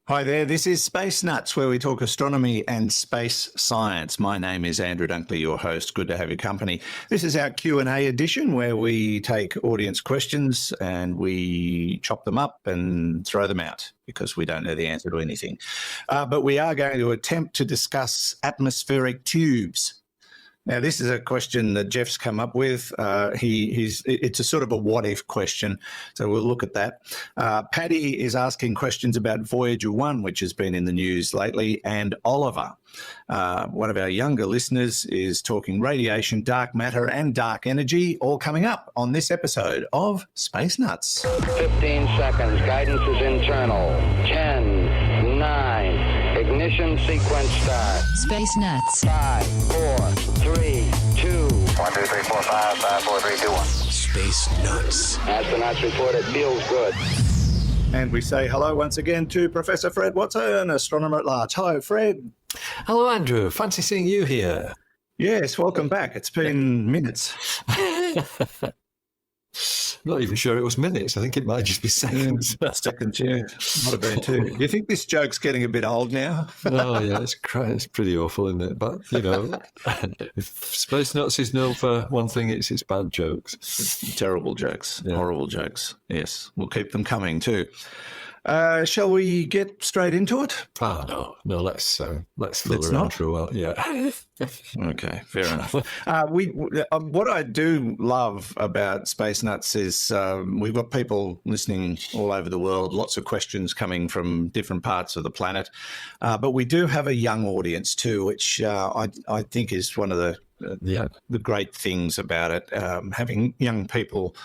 Hi there, this is Space Nuts, where we talk astronomy and space science. My name is Andrew Dunkley, your host. Good to have your company. This is our Q&A edition, where we take audience questions and we chop them up and throw them out because we don't know the answer to anything. But we are going to attempt to discuss atmospheric tubes. Now, this is a question that Geoff's come up with. It's a sort of a what-if question, so we'll look at that. Paddy is asking questions about Voyager 1, which has been in the news lately, and Oliver, one of our younger listeners, is talking radiation, dark matter, and dark energy, all coming up on this episode of Space Nuts. 15 seconds. Guidance is internal. 10, 9... Ignition sequence start. Space Nuts. 5, 4, 3, 2. 1, 2, 3, 4, 5, 5, 4, 3, 2, 1. Space Nuts. Astronauts report it feels good. And we say hello once again to Professor Fred Watson, astronomer at large. Hello, Fred. Hello, Andrew. Fancy seeing you here. Yes, welcome back. It's been minutes. Not even sure it was minutes. I think it might just be seconds. Seconds, yeah. Might have been too. Do you think this joke's getting a bit old now? Oh, yeah, it's pretty awful, isn't it? But, you know, if Space Nuts is known for one thing, it's bad jokes. Terrible jokes, Yeah. Horrible jokes. Yes, we'll keep them coming too. Shall we get straight into it? Oh, no, let's fool Let's around not? for a while. Yeah. Okay, fair enough. What I do love about Space Nuts is we've got people listening all over the world, lots of questions coming from different parts of the planet, but we do have a young audience too, which I think is one of the great things about it, having young people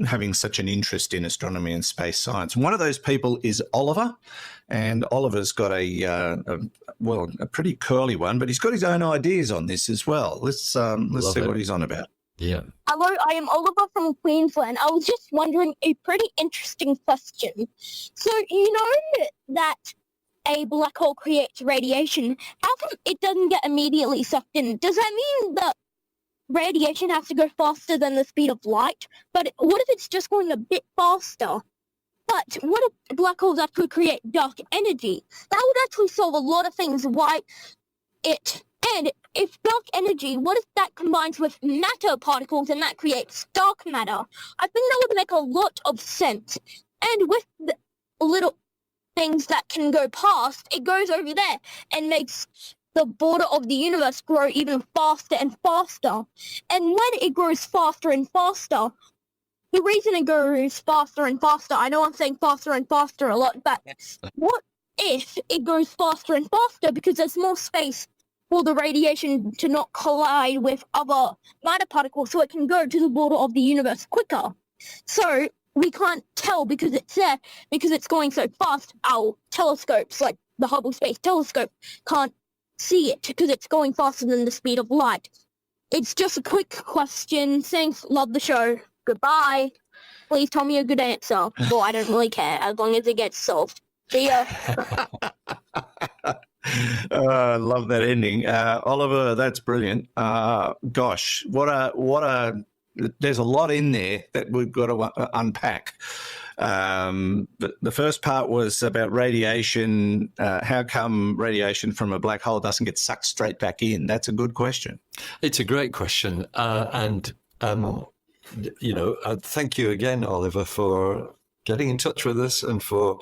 having such an interest in astronomy and space science. One of those people is Oliver, and Oliver's got a pretty curly one, but he's got his own ideas on this as well. Let's see what he's on about. Yeah. Hello, I am Oliver from Queensland. I was just wondering a pretty interesting question. So, you know that a black hole creates radiation. How come it doesn't get immediately sucked in? Does that mean that radiation has to go faster than the speed of light? But what if it's just going a bit faster? But what if black holes actually create dark energy? That would actually solve a lot of things. And if dark energy, what if that combines with matter particles and that creates dark matter? I think that would make a lot of sense. And with the little things that can go past, it goes over there and makes the border of the universe grow even faster and faster. And when it grows faster and faster, the reason it goes faster and faster, I know I'm saying faster and faster a lot, but what if it goes faster and faster because there's more space for the radiation to not collide with other matter particles so it can go to the border of the universe quicker? So we can't tell because it's there, because it's going so fast. Our telescopes, like the Hubble Space Telescope, can't see it because it's going faster than the speed of light. It's just a quick question. Thanks. Love the show. Goodbye. Please tell me a good answer. Well, I don't really care as long as it gets solved. See ya. I love that ending. Oliver, that's brilliant. Gosh, there's a lot in there that we've got to unpack. But the first part was about radiation. How come radiation from a black hole doesn't get sucked straight back in? That's a good question. It's a great question. Thank you again, Oliver, for getting in touch with us and for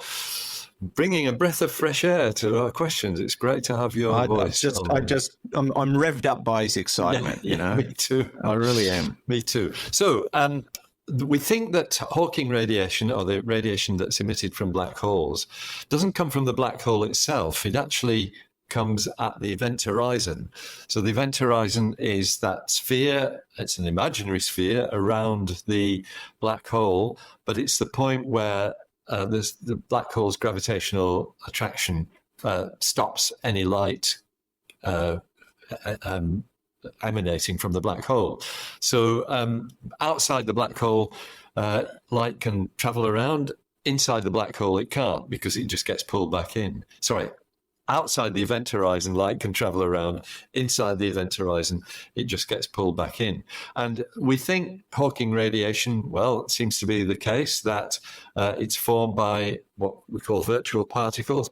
bringing a breath of fresh air to our questions. It's great to have your voice. I'm revved up by his excitement. Yeah, you know, me too. I really am. Me too. So, we think that Hawking radiation, or the radiation that's emitted from black holes, doesn't come from the black hole itself. It actually comes at the event horizon. So the event horizon is that sphere, it's an imaginary sphere around the black hole, but it's the point where the black hole's gravitational attraction stops any light emanating from the black hole. So outside the black hole, light can travel around. Inside the black hole, it can't, because it just gets pulled back in. Sorry, outside the event horizon, light can travel around. Inside the event horizon, it just gets pulled back in. And we think Hawking radiation, well, it seems to be the case that it's formed by what we call virtual particles,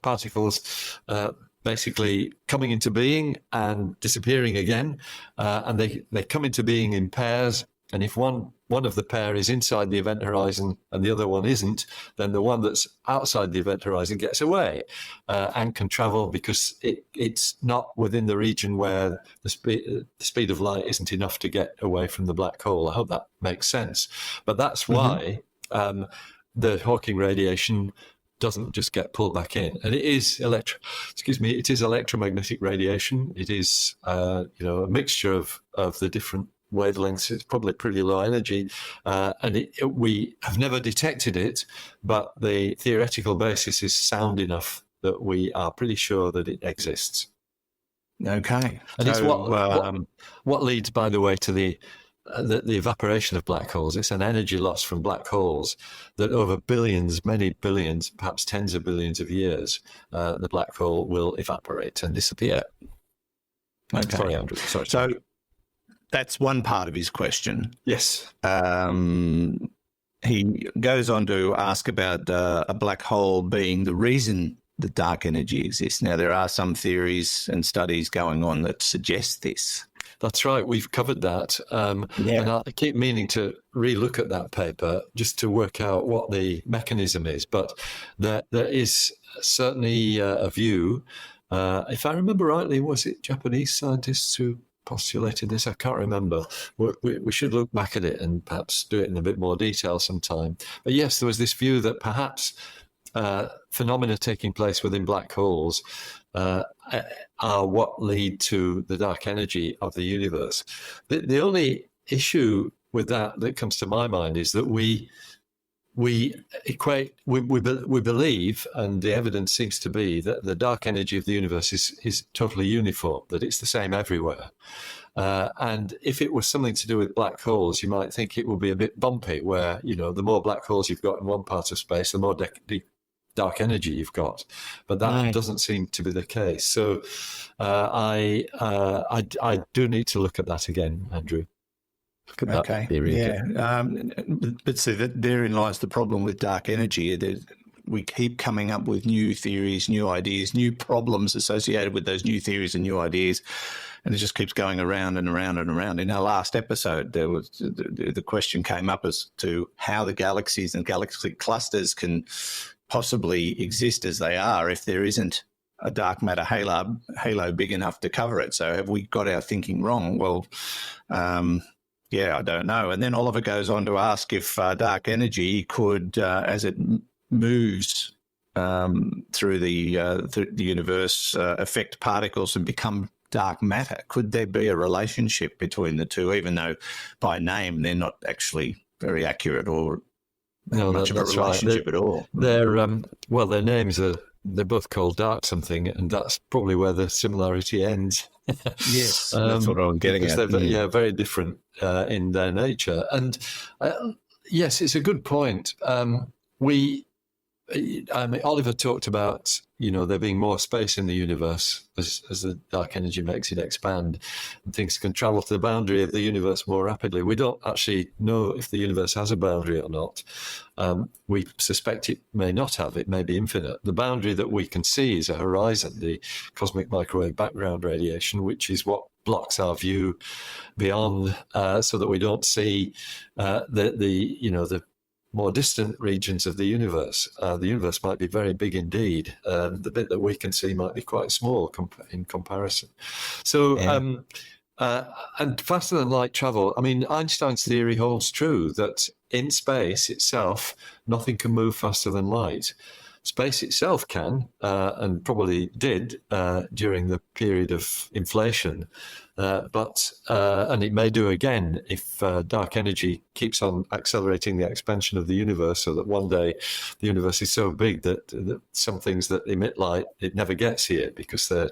basically coming into being and disappearing again. And they come into being in pairs. And if one of the pair is inside the event horizon and the other one isn't, then the one that's outside the event horizon gets away and can travel because it's not within the region where the speed of light isn't enough to get away from the black hole. I hope that makes sense. But that's why the Hawking radiation doesn't just get pulled back in, and it is electromagnetic radiation. It is a mixture of the different wavelengths. It's probably pretty low energy, and we have never detected it, but the theoretical basis is sound enough that we are pretty sure that it exists. Okay, and it's what leads, by the way, to the evaporation of black holes. It's an energy loss from black holes that over billions, many billions, perhaps tens of billions of years, the black hole will evaporate and disappear. Okay. Sorry, Andrew. Sorry. So that's one part of his question. Yes. He goes on to ask about a black hole being the reason that dark energy exists. Now, there are some theories and studies going on that suggest this. That's right. We've covered that. And I keep meaning to relook at that paper just to work out what the mechanism is. But there is certainly a view. If I remember rightly, was it Japanese scientists who postulated this? I can't remember. We should look back at it and perhaps do it in a bit more detail sometime. But yes, there was this view that perhaps phenomena taking place within black holes are what lead to the dark energy of the universe. The only issue with that comes to my mind is that we believe, and the evidence seems to be, that the dark energy of the universe is totally uniform, that it's the same everywhere. And if it was something to do with black holes, you might think it would be a bit bumpy, where, the more black holes you've got in one part of space, the more dark energy you've got. But that doesn't seem to be the case. So I do need to look at that again, Andrew. Okay. But see, therein lies the problem with dark energy. We keep coming up with new theories, new ideas, new problems associated with those new theories and new ideas, and it just keeps going around and around and around. In our last episode, there was the question came up as to how the galaxies and galaxy clusters can possibly exist as they are if there isn't a dark matter halo big enough to cover it. So have we got our thinking wrong? Well, I don't know. And then Oliver goes on to ask if dark energy could, as it moves through the universe, affect particles and become dark matter. Could there be a relationship between the two, even though by name they're not actually very accurate or much of a relationship at all? Their names they're both called dark something, and that's probably where the similarity ends. Yes, that's what I'm getting at. They're very different in their nature. And yes, it's a good point. Oliver talked about, there being more space in the universe as the dark energy makes it expand, and things can travel to the boundary of the universe more rapidly. We don't actually know if the universe has a boundary or not. We suspect it may not have. It may be infinite. The boundary that we can see is a horizon, the cosmic microwave background radiation, which is what blocks our view beyond, so that we don't see the more distant regions of the universe. The universe might be very big indeed. The bit that we can see might be quite small in comparison. So, and faster than light travel, Einstein's theory holds true that in space itself, nothing can move faster than light. Space itself can, and probably did during the period of inflation, and it may do again if dark energy keeps on accelerating the expansion of the universe, so that one day the universe is so big that some things that emit light, it never gets here because they're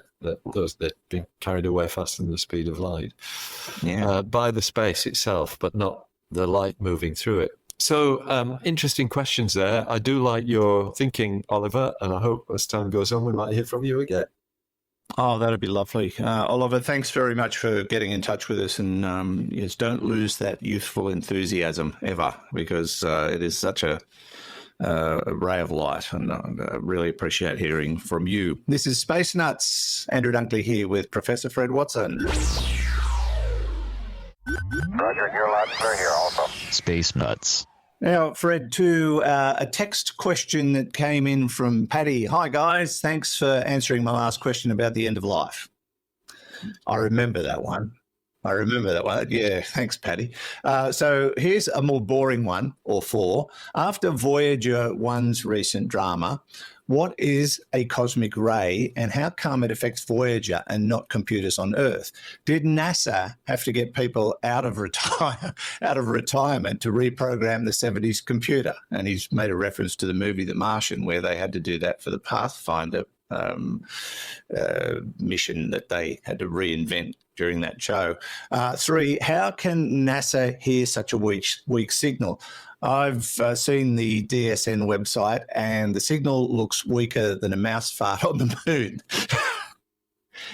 being carried away faster than the speed of light by the space itself, but not the light moving through it. So interesting questions there. I do like your thinking, Oliver, and I hope as time goes on we might hear from you again. Oh, that'd be lovely. Oliver, thanks very much for getting in touch with us. And yes, don't lose that youthful enthusiasm ever, because it is such a ray of light, and I really appreciate hearing from you. This is Space Nuts. Andrew Dunkley here with Professor Fred Watson. Roger, you're loud and clear here also. Space Nuts. Now, Fred, to a text question that came in from Paddy. Hi, guys. Thanks for answering my last question about the end of life. I remember that one. Yeah, thanks, Paddy. So here's a more boring one, or four. After Voyager 1's recent drama, what is a cosmic ray and how come it affects Voyager and not computers on Earth? Did NASA have to get people out of retirement to reprogram the 70s computer? And he's made a reference to the movie The Martian, where they had to do that for the Pathfinder mission that they had to reinvent during that show. 3, how can NASA hear such a weak signal? I've seen the DSN website and the signal looks weaker than a mouse fart on the moon.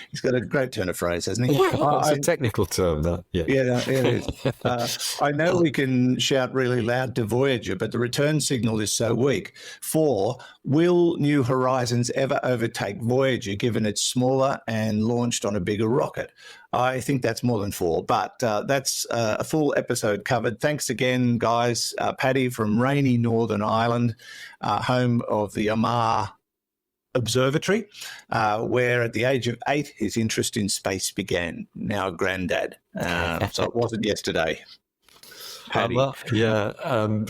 He's got a great turn of phrase, hasn't he? It's a technical term, that. Yeah, it is. I know we can shout really loud to Voyager, but the return signal is so weak. 4, will New Horizons ever overtake Voyager, given it's smaller and launched on a bigger rocket? I think that's more than 4, but that's a full episode covered. Thanks again, guys. Paddy from rainy Northern Ireland, home of the Amar Observatory, where at the age of 8 his interest in space began. Now a granddad, so it wasn't yesterday. Paddy.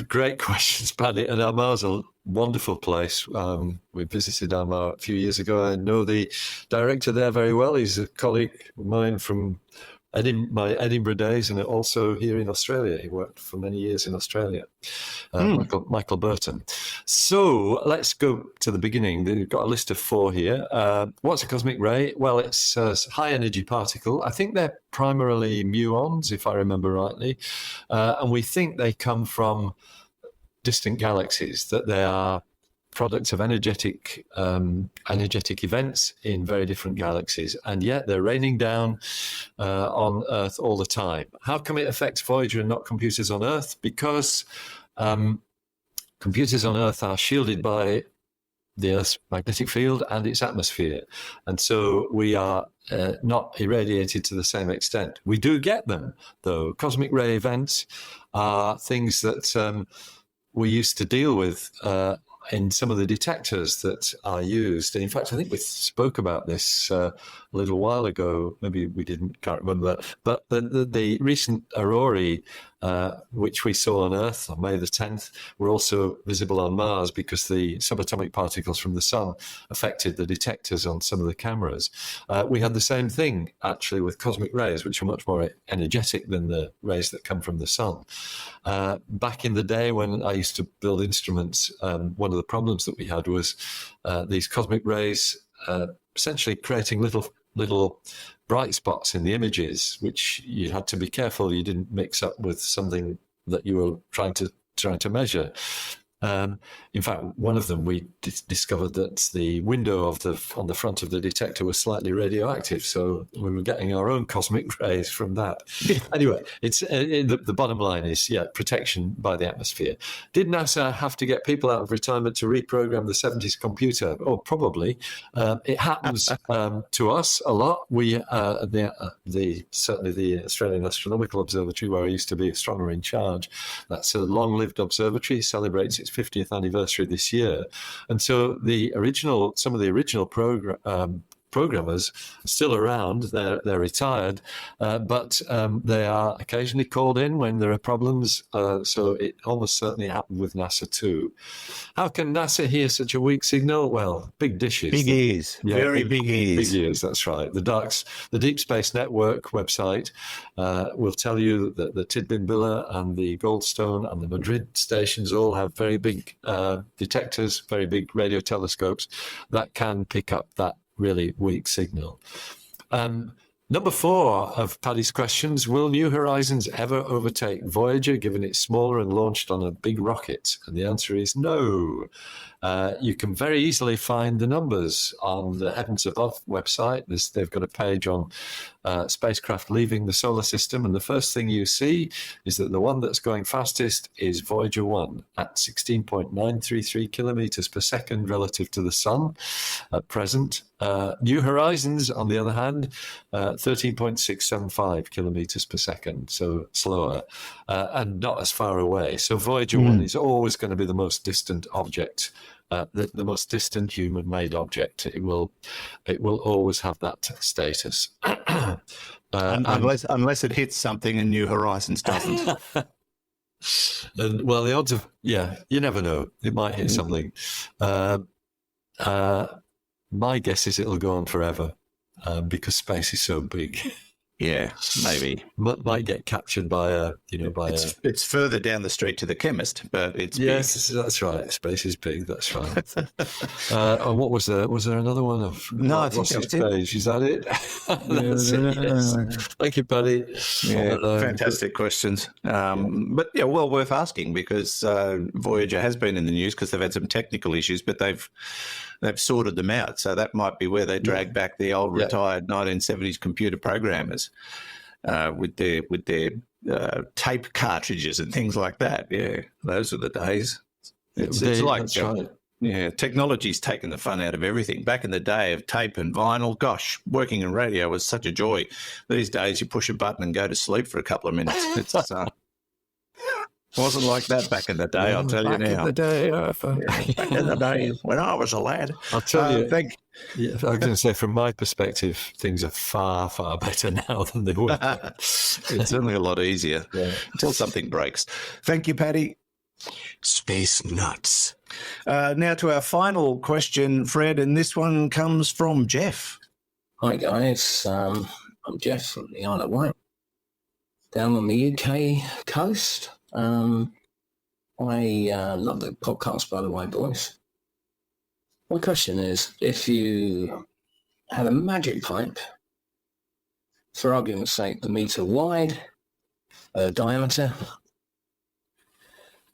Great questions, Paddy. And Amar's a wonderful place. We visited Amar a few years ago. I know the director there very well. He's a colleague of mine from my Edinburgh days, and also here in Australia. He worked for many years in Australia, Michael Burton. So let's go to the beginning. We've got a list of 4 here. What's a cosmic ray? Well, it's a high-energy particle. I think they're primarily muons, if I remember rightly, and we think they come from distant galaxies, that they are products of energetic events in very different galaxies, and yet they're raining down on Earth all the time. How come it affects Voyager and not computers on Earth? Because computers on Earth are shielded by the Earth's magnetic field and its atmosphere, and so we are not irradiated to the same extent. We do get them, though. Cosmic ray events are things that we used to deal with in some of the detectors that are used. And in fact, I think we spoke about this a little while ago. Maybe we didn't, can't remember. But the recent aurorae, which we saw on Earth on May the 10th, were also visible on Mars because the subatomic particles from the sun affected the detectors on some of the cameras. We had the same thing, actually, with cosmic rays, which are much more energetic than the rays that come from the sun. Back in the day when I used to build instruments, one of the problems that we had was these cosmic rays essentially creating little bright spots in the images, which you had to be careful you didn't mix up with something that you were trying to measure. In fact, one of them, we discovered that the window on the front of the detector was slightly radioactive, so we were getting our own cosmic rays from that. Anyway, it's the bottom line is, protection by the atmosphere. Did NASA have to get people out of retirement to reprogram the 70s computer? Oh, probably. It happens to us a lot. We, certainly the Australian Astronomical Observatory, where I used to be astronomer in charge, that's a long-lived observatory, celebrates its 50th anniversary this year, and so some of the original programmers are still around. They're retired, but they are occasionally called in when there are problems. So it almost certainly happened with NASA too. How can NASA hear such a weak signal? Well, big dishes. Big ears. Very big ears. Big ears, that's right. The Deep Space Network website will tell you that the Tidbinbilla and the Goldstone and the Madrid stations all have very big detectors, very big radio telescopes that can pick up that really weak signal. Number 4 of Paddy's questions: will New Horizons ever overtake Voyager, given it's smaller and launched on a big rocket? And the answer is no. You can very easily find the numbers on the Heavens Above website. They've got a page on spacecraft leaving the solar system, and the first thing you see is that the one that's going fastest is Voyager 1 at 16.933 kilometers per second relative to the Sun at present. New Horizons, on the other hand, 13.675 kilometers per second, so slower and not as far away. So Voyager 1 is always going to be the most distant object, the most distant human-made object. It will always have that status. Unless it hits something and New Horizons doesn't. And well, the odds of you never know. It might hit something. My guess is it'll go on forever because space is so big. Yeah, maybe. Might get captured by It's further down the street to the chemist, but it's yes, big. That's right. Space is big. That's right. And what was there? Was there another one? No, I think what's that's his page? Is that it? That's it. Yes. Thank you, Paddy. Yeah, fantastic questions. But yeah, well worth asking because Voyager has been in the news because they've had some technical issues, but they've sorted them out. So that might be where they drag back the old retired 1970s computer programmers with their tape cartridges and things like that. Yeah, those are the days. It's like that's right. Yeah, technology's taken the fun out of everything. Back in the day of tape and vinyl, gosh, working in radio was such a joy. These days you push a button and go to sleep for a couple of minutes. It's wasn't like that back in the day, I'll tell you now. Back in the day, back in the day when I was a lad. I'll tell you. I was going to say, from my perspective, things are far, far better now than they were. It's certainly a lot easier until something breaks. Thank you, Paddy. Space nuts. Now to our final question, Fred, and this one comes from Geoff. Hi guys, I'm Geoff from the Isle of Wight, down on the UK coast. I love the podcast, by the way, boys. My question is, if you had a magic pipe, for argument's sake, a metre wide diameter,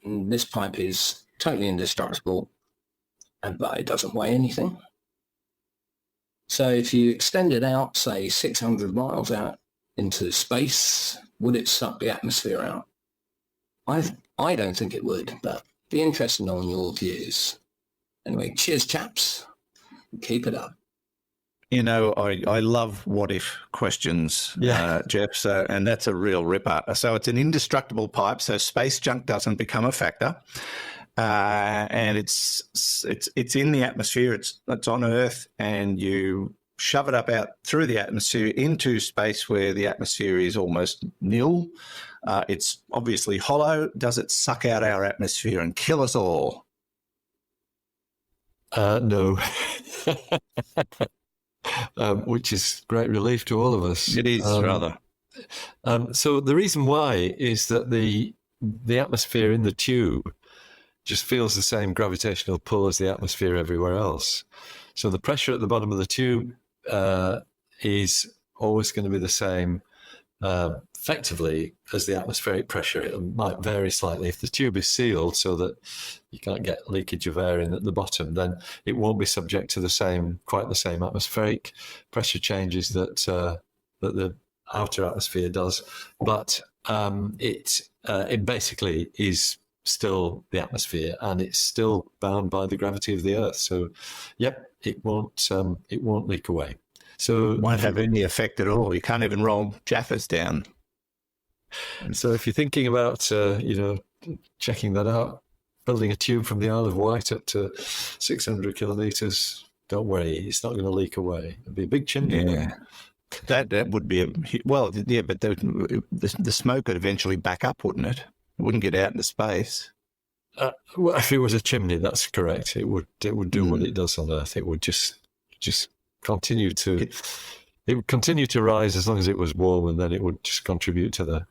and this pipe is totally indestructible, but it doesn't weigh anything. So if you extend it out, say 600 miles out into space, would it suck the atmosphere out? I don't think it would, but be interested on your views. Anyway, cheers, chaps. Keep it up. You know, I love what-if questions, Geoff, so, and that's a real ripper. So it's an indestructible pipe, so space junk doesn't become a factor. And it's in the atmosphere, it's on Earth, and you shove it up out through the atmosphere into space where the atmosphere is almost nil. It's obviously hollow. Does it suck out our atmosphere and kill us all? No. Which is great relief to all of us. It is, rather. So the reason why is that the atmosphere in the tube just feels the same gravitational pull as the atmosphere everywhere else. So the pressure at the bottom of the tube is always going to be the same effectively as the atmospheric pressure. It might vary slightly. If the tube is sealed so that you can't get leakage of air in at the bottom, then it won't be subject to quite the same atmospheric pressure changes that the outer atmosphere does. But it basically is still the atmosphere, and it's still bound by the gravity of the Earth. So, it won't leak away. So it won't have any effect at all. You can't even roll Jaffas down. So if you're thinking about checking that out, building a tube from the Isle of Wight up to 600 kilometres, don't worry, it's not going to leak away. It'll be a big chimney. Yeah. That would be but the smoke would eventually back up, wouldn't it? It wouldn't get out into space. Well, if it was a chimney, that's correct. It would do what it does on Earth. It would just continue to rise as long as it was warm, and then it would just contribute to the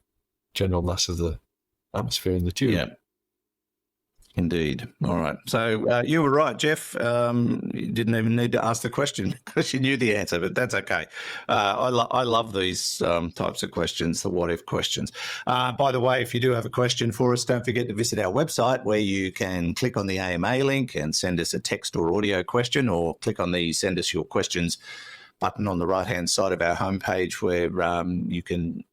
general mass of the atmosphere in the tube. Indeed. All right. So you were right, Geoff. You didn't even need to ask the question because you knew the answer, but that's okay. I love these types of questions, the what-if questions. By the way, if you do have a question for us, don't forget to visit our website where you can click on the AMA link and send us a text or audio question, or click on the Send Us Your Questions button on the right-hand side of our homepage where you can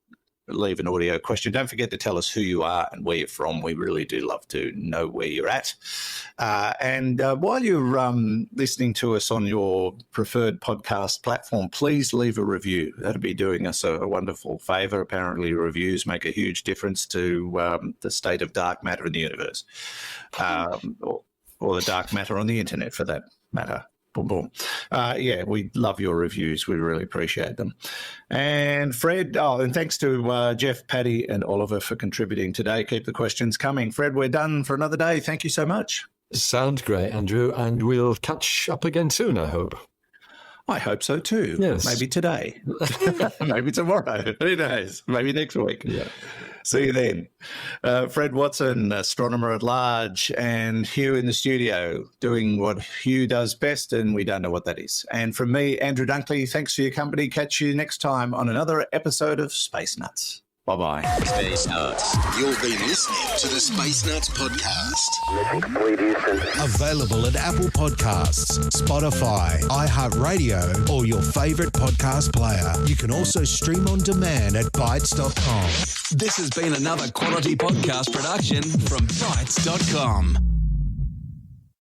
leave an audio question. Don't forget to tell us who you are and where you're from. We really do love to know where you're at. And while you're listening to us on your preferred podcast platform, please leave a review. That'd be doing us a wonderful favour. Apparently, reviews make a huge difference to the state of dark matter in the universe, or the dark matter on the internet, for that matter. Boom, boom. Yeah, we love your reviews. We really appreciate them. And Fred, and thanks to Geoff, Paddy and Oliver for contributing today. Keep the questions coming. Fred, we're done for another day. Thank you so much. Sounds great, Andrew. And we'll catch up again soon, I hope. I hope so too. Yes. Maybe today. Maybe tomorrow. Who knows? Maybe next week. Yeah. See you then. Fred Watson, astronomer at large, and Hugh in the studio doing what Hugh does best, and we don't know what that is. And from me, Andrew Dunkley, thanks for your company. Catch you next time on another episode of Space Nuts. Bye-bye. Space Nuts. You've been listening to the Space Nuts podcast. Mission complete, Houston. Available at Apple Podcasts, Spotify, iHeartRadio, or your favorite podcast player. You can also stream on demand at bytes.com. This has been another quality podcast production from bytes.com.